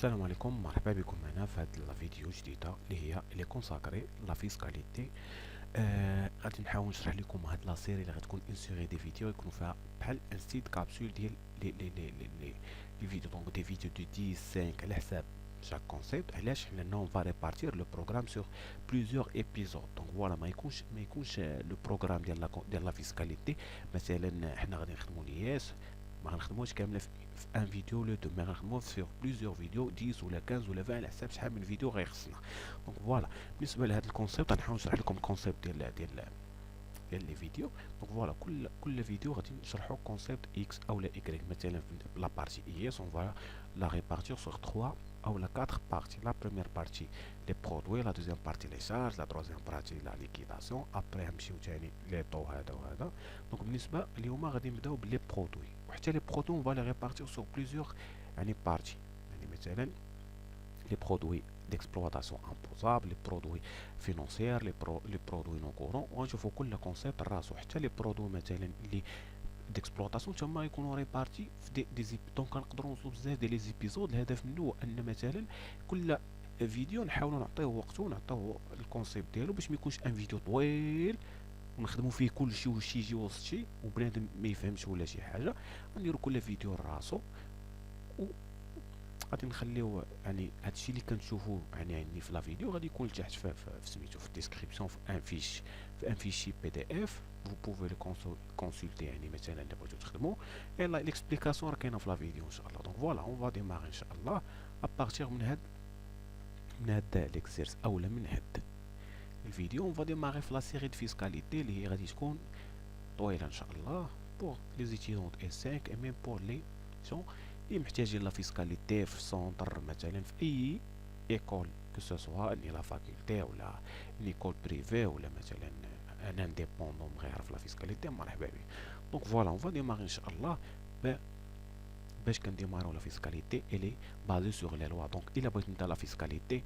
السلام عليكم، مرحبا بكم معنا في هذه الفيديو جديده اللي كونساكري لا فيسكاليتي. غادي نحاول نشرح لكم هاد لا سيري اللي غتكون اون سيري دي فيديو يكونوا فيها بحال ان ستيل كابسول ديال لي فيديو، دونك دي فيديو دو 10 5 على حساب chaque concept. علاش حنا on va répartir le programme sur plusieurs épisodes. donc voilà ما يكونش لو بروغرام ديال لا فيسكاليتي مثلا حنا غادي نخدموا لياس ما غنخدموش كامله في ان فيديو لو دو، مي غنخدموه في بليزيور فيديو 10 ولا 15 ولا 20 على حساب شحال من فيديو غيخصنا. دونك فوالا بالنسبه لهذا الكونسيبت غنحاول نشرح لكم الكونسيبت ديال لي فيديو. دونك فوالا كل فيديو غادي نشرحوا كونسيبت اكس او لا اي. مثلا في لا بارتي اس on va la répartir sur 3 ou la 4 parties. La première partie les produits, la deuxième partie les charges, la troisième partie la liquidation. Après نمشيو تاني لي طو هذا وهذا. دونك بالنسبه اليوم غادي نبداو بلي برودوي، وحتى لي برودوي on va les répartir sur plusieurs يعني بارتي. يعني مثلا les produits d'exploitation imposables, les produits financiers, les produits non courants. ونشوفوا كل كونسيبت راسو. حتى لي برودوي مثلا اللي ديكسبلوطاسيون تما يكونوا ريبارتي في دونك كنقدروا نوصلوا بزاف ديال لي زيبيزود. الهدف منه هو ان مثلا كل فيديو نحاولوا نعطيوه وقته ونعطيوه الكونسيبت ديالو باش ما يكونش ان فيديو طويل ونخدموا فيه كل شيء وشي يجي وسط شي وبنادم ما يفهمش ولا شي حاجه. غنديروا كل فيديو راسو و غادي نخليو يعني هادشي اللي كنشوفوه يعني في لا فيديو غادي يكون تحت في سميتو في الديسكريبسيون في ان فيشي بي دي اف. vous pouvez le consulter يعني مثلا اللي بغيتو تخدموا اي لا ليكسبليكاسيون راه كاينه في لا فيديو ان شاء الله. دونك فوالا اون فا ديماري ان شاء الله ابارتيغ من هاد ليكزيرس اولا من هاد الفيديو. اون فا ديماري في لا سيري دو فيسكاليتي اللي هي غادي تكون طويله ان شاء الله بور لي زيتيدونت اي 5 اي ميم بور لي سون اللي محتاجين لا فيسكاليتي في سونتر مثلا في اي ايكول كو سو سوا اني لا فاكولتي ولا ان ايكول بريفي ولا مثلا ان انديبوندون بغا يعرف لا فيسكاليتي مرحبا به. دونك فوالا اون فا ديماري ان شاء الله باش كنديماريو لا فيسكاليتي الي بازي سور لي لوا. دونك الا بغيت نبدا لا فيسكاليتي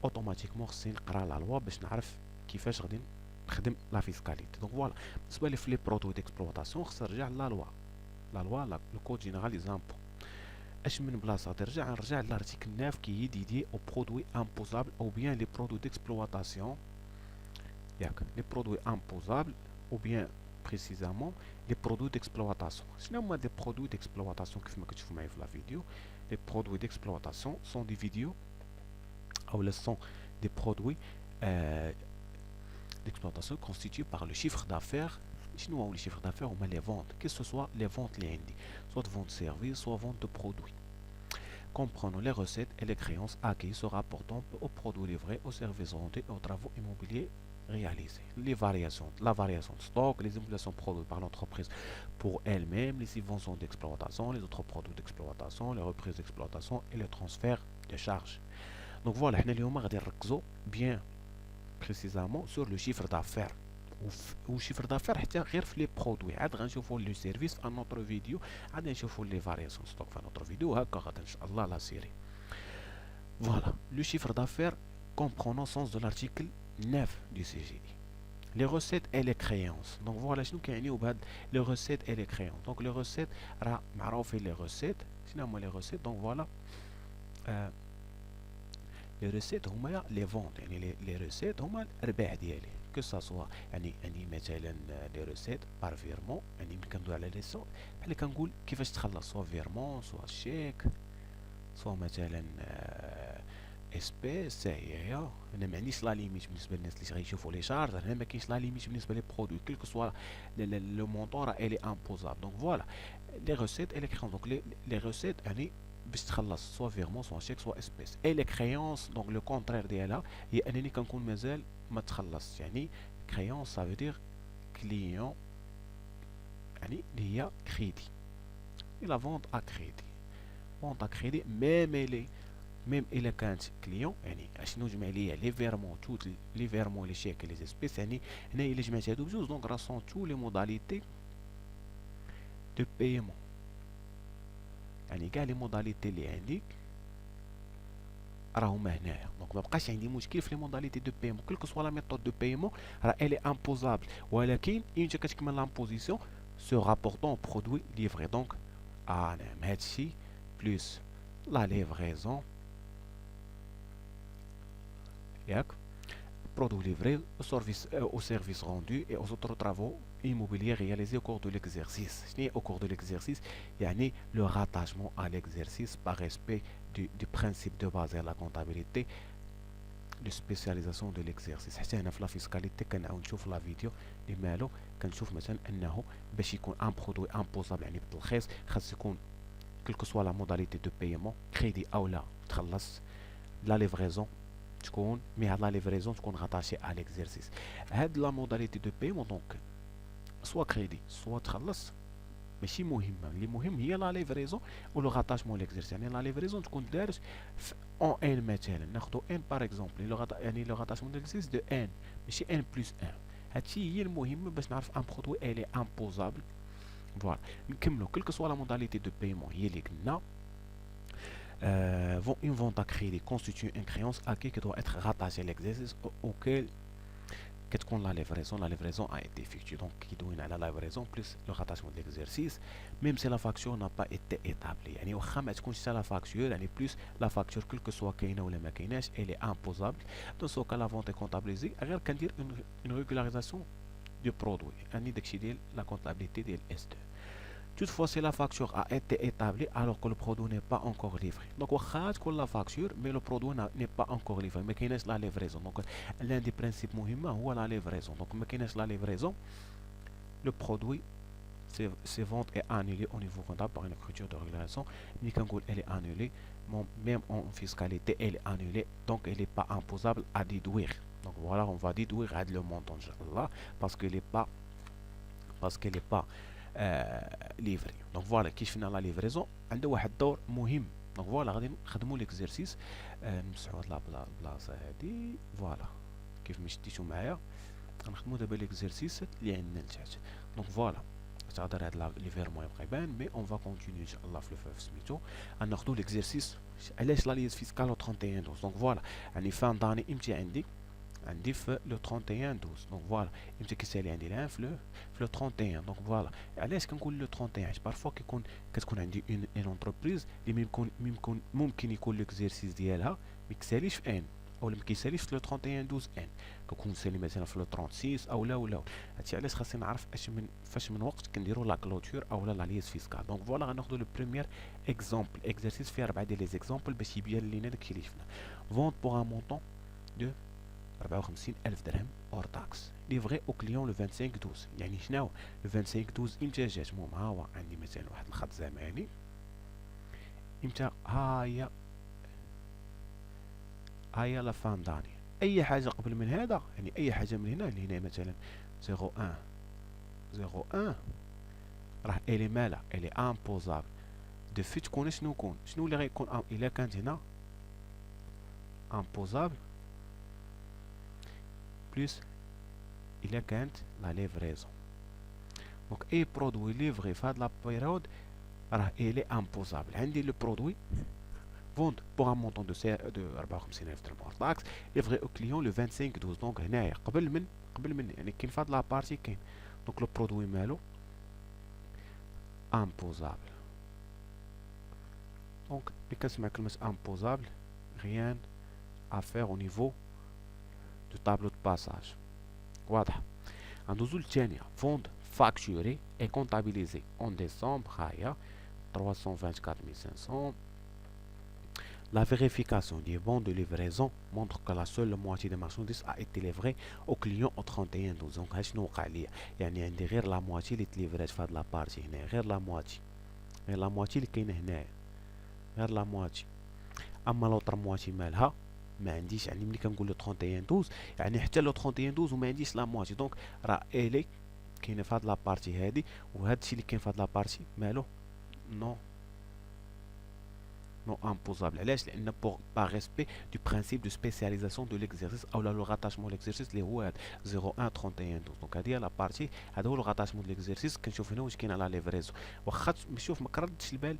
اوتوماتيكمون خصني نقرا لا لوا باش نعرف كيفاش غادي نخدم لا فيسكاليتي. دونك فوالا بالنسبه لي في لي برودوي ديكسبلوطاسيون خصني نرجع لا لوا لو كود جينيرال لي زامبو. اش من بلاصه نرجع لارتيكل 9 كي ديدي او برودوي امبوزابل او بيان لي برودوي ديكسبلوطاسيون ياك لي برودوي امبوزابل او بيان بريسيزامون لي برودوي ديكسبلوطاسيون. شنو هما دي برودوي ديكسبلوطاسيون؟ كيف ما كتشوفوا معايا في لا فيديو لي برودوي ديكسبلوطاسيون سون دي فيديو او لا سون دي برودوي d'exploitation constitué par le chiffre d'affaires. شنو هو لي chiffre d'affaires؟ هما لي فونت كي سو سوا لي فونت اللي عندي soit vente de services soit vente de produits. Comprenons les recettes et les créances acquises se rapportant aux produits livrés, aux services rendus et aux travaux immobiliers réalisés. Les variations, la variation de stock, les émulations produites par l'entreprise pour elle-même, les subventions d'exploitation, les autres produits d'exploitation, les reprises d'exploitation et les transferts de charges. Donc voilà, حنا اليوم غادي نركزوا bien précisément sur le chiffre d'affaires. و chiffre d'affaires حتى غير في لي برودوي. عاد غنشوفوا لو سيرفيس في ان اوتر فيديو، عاد نشوفوا لي فارياسيون ستوك في ان اوتر فيديو. هكا غدا ان شاء الله لا سيري. فوالا لو chiffre d'affaires comprenant sens de l'article 9 du CGI. Les recettes et les créances. Donc voilà شنو كيعنيو بهاد لي recettes et les créances. Donc les recettes راه معروفين لي recettes. شنو هما لي recettes؟ donc voilà لي ريسيت هما لي فونت، يعني لي ريسيت هما الارباح ديالي كو سا سوا يعني مثلا لي ريسيت بار فيرمون. يعني ملي كندوي على لي سو بحال كنقول كيفاش تخلص سوا فيرمون سوا شيك سوا مثلا اسبيس. هي انا معنيش لا ليميت بالنسبه للناس اللي غيشوفوا لي شارج. هنا ما كاينش لا ليميت بالنسبه لي برودوي كيلكو سوا لو مونطون راه الي امبوزابل. دونك فوالا لي ريسيت اي لي كريون. دونك لي ريسيت يعني باش تخلص سوا فيرمون سوا شيك سوا اسبيس. اي لي كريونس دونك لو كونترير ديالها هي انني كنكون مازال ما تخلص. يعني كريونس سا فيدير كليون يعني اللي هي كريدي. لا فونت ا كريدي، فونت ا كريدي ميم الا كانت كليون. يعني اشنو جمع ليا لي فيرمون توت لي فيرمون لي شيك لي اسبيس. يعني هنا الا جمعت هادو بجوج دونك راه سون تو لي موداليتي دو بايمون. يعني كاع لي موداليتي اللي عندي راهما هنايا. دونك مبقاش عندي مشكل في لي موداليتي دو بايمون كلكو سوا لا ميثود دو بايمون راه الي امبوزابل. ولكن اون كتكمل لامبوزيسيون سو رابورتون برودوي ليفري. دونك نعم هادشي بلوس لا ليفريزون ياك produit livré au service rendu et aux autres travaux immobiliers réalisés au cours de l'exercice. Au cours de l'exercice, يعني le rattachement à l'exercice par respect du principe de base à la comptabilité de spécialisation de l'exercice. حتى هنا في لا فيسكاليتي كنعاود نشوف لا فيديو اللي مالو كنشوف مثلا انه باش يكون ان برودوي امبوزابل يعني بالتلخيص خاص يكون كلكو سوا لا موداليتي دو بايمون كريدي او لا تخلص لا ليفريزون تكون مي هاد لا ليفريزون تكون غاتاشي على ليكزيرسيس. هاد لا موداليتي دو بايمون دونك سوا كريدي سوا تخلص ماشي مهمه، اللي مهم هي لا ليفريزون و لو غاتاشمون ليكزيرسيس. يعني لا ليفريزون تكون دارت اون ان مثلا ناخدو ان باغ اكزومبل يعني لو غاتاشمون ليكزيرسيس دو ان ماشي ان بلس ان. هادشي هي المهم باش نعرف ان برودوي الي امبوزابل. فوالا نكملو كلكو سوا لا موداليتي دو بايمون هي اللي قلنا. Une vente à crédit constitue une créance à qui doit être rattachée à l'exercice auquel la livraison a été effectuée. Donc, qui doit à la livraison plus le rattachement de l'exercice, même si la facture n'a pas été établie. Yani, la facture, yani plus la facture, quel que soit Kaina ou la maquinage, elle est imposable. Dans ce cas, la vente est comptabilisée. Alors, qu'en dire une régularisation du produit, la comptabilité de l'S2. Toutefois, si la facture a été établie alors que le produit n'est pas encore livré. Donc, on a la facture, mais le produit n'est pas encore livré. Mais qu'il y a la livraison. Donc, l'un des principes importants, c'est la livraison. Donc, mais qu'il y a la livraison, le produit, ses ventes est annulé au niveau comptable par une écriture de régulation. Mais quand elle est annulée, même en fiscalité, elle est annulée. Donc, elle n'est pas imposable à déduire. Donc, voilà, on va déduire le montant là parce qu'elle n'est pas livré. Donc voilà كيف فينا لا ليفريزون عنده واحد الدور مهم. دونك فوالا غادي نخدموا ليكزيرسيس نمسحوا هاد البلاصه هادي. فوالا كيف ما شديتو معايا غنخدموا دابا ليكزيرسيس اللي عندنا لتحت. دونك فوالا تقدر هاد لي فيرمون يبقى يبان مي اون فا كونتينيو ان شاء الله في سميتو غناخدو ليكزيرسيس علاش لا ليز فيسكال 31 12. دونك فوالا يعني فان داني امتى عندي في لو 31 12. دونك فوالا امتى كيسالي عندي العام في لو 31. دونك فوالا علاش كنقول لو 31 حيت بارفوا كتكون عندي اون انتربريز اللي ممكن يكون ليكزيرسيس ديالها ما كيساليش في ان اولا ما كيساليش في لو 31 12 ان كيكون سالي مثلا في لو 36 اولا هادشي علاش خاصني نعرف فاش من وقت كنديروا لا كلوتور اولا لا ليز فيسكال. دونك فوالا غناخذوا لو بريمير اكزامبل اكزرسيس فيه 4 ديال لي زيكزامبل باش يبين لينا داكشي اللي شفنا. فونت بوغ ان مونطون دو 54,000 درهم اور تاكس ليفغي او كليون لو 25 12. يعني شناهو لو 25 12 امتى جات؟ المهم ها هو عندي مثلا واحد الخط زمني امتى ها هي لا فان داني. اي حاجه قبل من هذا يعني اي حاجه من هنا مثلا 01 راه الي مالا الي امبوزابل دو في تكون شنو اللي غيكون الا كانت هنا امبوزابل بلس الا كانت لا ليفريزون. دونك اي برودوي ليفري في هاد لا بيريود راه الي امبوزابل. عندي لو برودوي vente pour un montant de 54,000 درهم hors taxe livré au client le 25 12. دونك هنايا قبل من يعني كاين في هاد لابارتي كاين دونك لو برودوي مالو امبوزابل. دونك ملي كنسمع كلمة امبوزابل rien à faire au niveau du tableau de passage. واضح. غندوزو للثانية vente facturée et comptabilisée en décembre ها هي 324 500. La vérification des bons de livraison montre que la seule moitié des marchandises a été livrée au client au 31 12. دونك ها شنو وقع ليا؟ يعني عندي غير لا مواتي اللي تليفرات في هاد لابارتي هنا، غير لا مواتي اللي كاينه هنايا، غير لا مواتي. اما لوطر مواتي مالها ما عنديش. يعني ملي كنقول له 31 12 يعني حتى لو 31 12 وما عنديش لا مواتي. دونك راه الي كاينه في هاد لابارتي هادي وهادشي اللي كاين في هاد لابارتي مالو نو non imposable. علاش؟ لان par respect du principe de spécialisation de l'exercice او le rattachement de l'exercice اللي هو 01 31 12. دونك هذه هي لا بارتي، هذا هو الغاتاشمون د l'exercice. كنشوف هنا واش كاين على ليفريزون. واخا نشوف ما كردش البال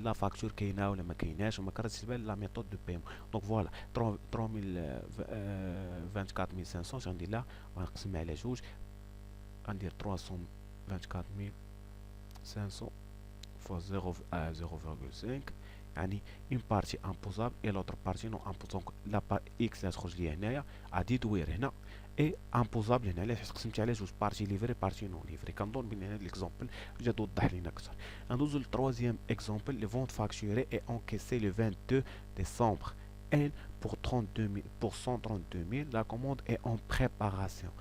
لا فاكتور كاينه ولا ما كايناش وما كردش البال لا ميثود دو بايمون. دونك فوالا 324,500 غندير لها وغنقسم على جوج غندير 324,500 fois 0,5 يعني اون بارتي امبوزابل اي لوتر بارتي نو امبوزابل. دونك لا اكس اللي تخرج لي هنايا غادي دوير هنا اي امبوزابل هنا. علاش قسمت على جوج، بارتي ليفري بارتي نون ليفري. كنظن بان هذا ليكزومبل جا توضح لينا اكثر. غندوزو للتروازيام اكزومبل. لي فونت فاكتوري اي انكيسي لو 22 décembre N pour 32 000, pour 132 000. La commande est en préparation.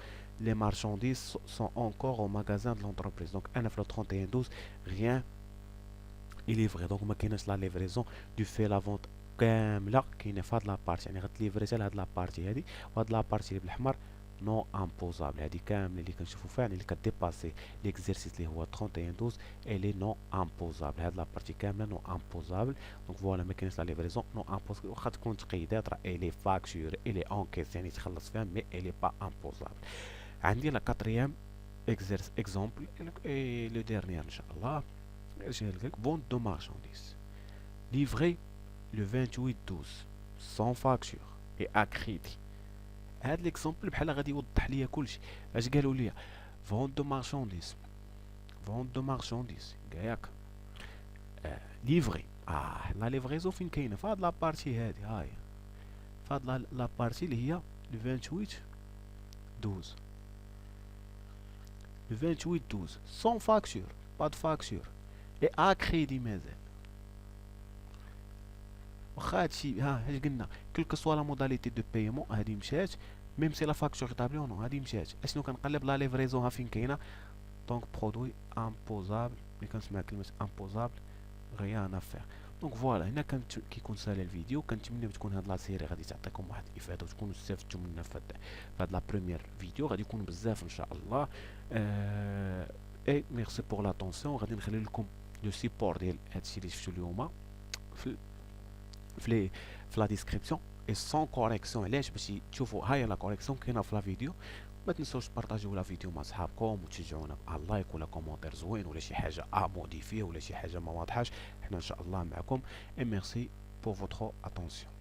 Les marchandises sont encore au magasin de l'entreprise. Donc, un le 31/12, rien est livré. Donc, ما كايناش لا ليفريزون دو في لا فونت كامله كاينه في هاد لا بارتي. يعني غتليفري حتى لهاد لا بارتي هادي، وهاد لا بارتي اللي بالاحمر نو امبوزابل. هادي كامله اللي كنشوفو فيها يعني اللي كديباسي ليكزيرسيس اللي هو 31/12 الي نو امبوزابل. هاد لا بارتي كامله نو امبوزابل. دونك فوالا ما كاينش لا ليفريزون نو امبوزابل. واخا تكون تقيدات راه الي فاكتور الي اونكيس يعني تخلص فيها، مي الي با امبوزابل. عندي لا كاتريام اكزومبل اي لو ديرنيير ان شاء الله. Vente de marchandises livré le 28/12 sans facture et à crédit. هاد ليكزومبل بحال غادي يوضح ليا كلشي. اش قالوا ليا؟ فونت دو مارشانديز، فونت دو مارشانديز ياك ليفري. لا ليفريزون فين كاينه؟ في هاد لابارتي هادي، هاهي في هاد لابارتي اللي هي لو 28/12 لو 28/12 sans facture با دو فاكتور اي ا كريدي. مازال واخا هادشي اش قلنا كلكو سوا لا موداليتي دو بايمون هادي مشات، ميم سي لا فاكتور طابلي نو هادي مشات. اشنو كنقلب؟ لا ليفريزون ها فين كاينه. دونك برودوي امبوزابل. ملي كنسمع كلمه امبوزابل غيان افير. دونك فوالا هنا كيكون ساهل الفيديو. كنتمنى تكون هاد لا سيري غادي تعطيكم واحد الافاده وتكونوا استفدتوا منها في هاد لا بروميير فيديو. غادي يكون بزاف ان شاء الله. اي ميرسي بور لاتونسيون. غادي نخلي لكم لو سيبور ديال هادشي اللي شفتو اليوم في لا ديسكريبسيون اي سون كوريكسيون. علاش؟ باش تشوفوا هاهي لا كوريكسيون كاينه في لا فيديو. ما تنسوش تبارطاجيو لا فيديو مع صحابكم وتشجعونا لايك ولا كومونتير زوين ولا شي حاجه موديفيه ولا شي حاجه ما واضحاش. حنا ان شاء الله معكم. اي ميرسي بور فوتر اتونسيون.